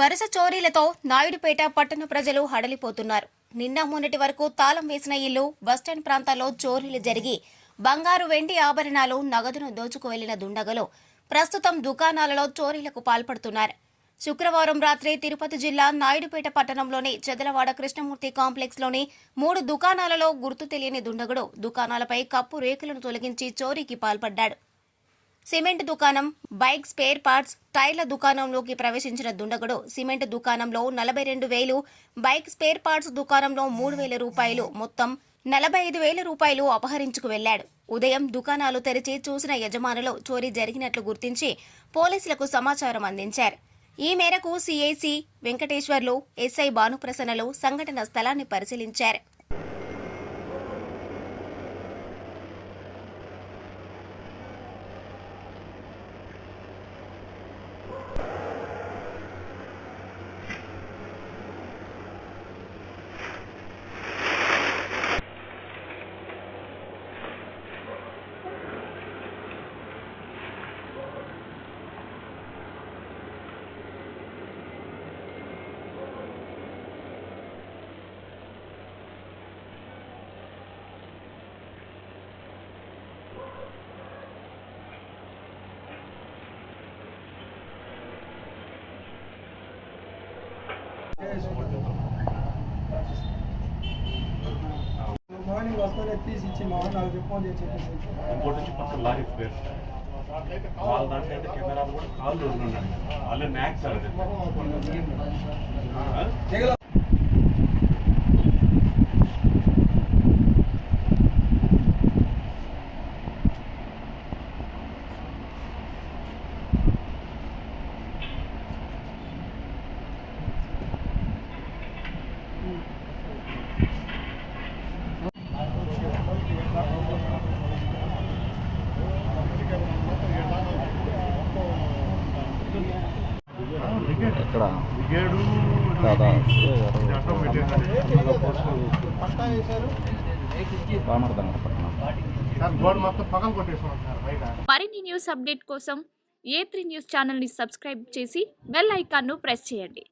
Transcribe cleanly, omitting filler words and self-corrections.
వరుస చోరీలతో నాయుడుపేట పట్టణ ప్రజలు హడలిపోతున్నారు. నిన్న మొన్నటి వరకు తాళం వేసిన ఇల్లు, బస్టాండ్ ప్రాంతాల్లో చోరీలు జరిగి బంగారు, వెండి ఆభరణాలు, నగదును దోచుకు వెళ్లిన దుండగులు ప్రస్తుతం దుకాణాలలో చోరీలకు పాల్పడుతున్నారు. శుక్రవారం రాత్రి తిరుపతి జిల్లా నాయుడుపేట పట్టణంలోని చెదలవాడ కృష్ణమూర్తి కాంప్లెక్స్లోని 3 దుకాణాలలో గుర్తు తెలియని దుండగుడు దుకాణాలపై కప్పు రేకులను తొలగించి చోరీకి పాల్పడ్డాడు. సిమెంట్ దుకాణం, బైక్ స్పేర్ పార్ట్స్, టైర్ల దుకాణంలోకి ప్రవేశించిన దుండగుడు సిమెంట్ దుకాణంలో 42,000, బైక్ స్పేర్ పార్ట్స్ దుకాణంలో 3,000 రూపాయలు, మొత్తం 45,000 రూపాయలు అపహరించుకు వెళ్లాడు. ఉదయం దుకాణాలు తెరిచి చూసిన యజమానులు చోరీ జరిగినట్లు గుర్తించి పోలీసులకు సమాచారం అందించారు. ఈ మేరకు సిఐసి వెంకటేశ్వర్లు, ఎస్ఐ భానుప్రసన్నలు సంఘటన స్థలాన్ని పరిశీలించారు. మార్నింగ్ వస్తానే తీసి ఇచ్చి మా నాకు చెప్పమని చెప్పేసి ఇంకోటి వచ్చి పక్కన లారీ స్పేర్ వాళ్ళ దాంట్లో అయితే కెమెరాలు కూడా కాళ్ళు ఉండండి వాళ్ళు మ్యాక్స్ అది ఇక్కడ మరిన్ని న్యూస్ అప్డేట్ కోసం A3 న్యూస్ ఛానల్ ని సబ్స్క్రైబ్ చేసి బెల్ ఐకాన్ ను ప్రెస్ చేయండి.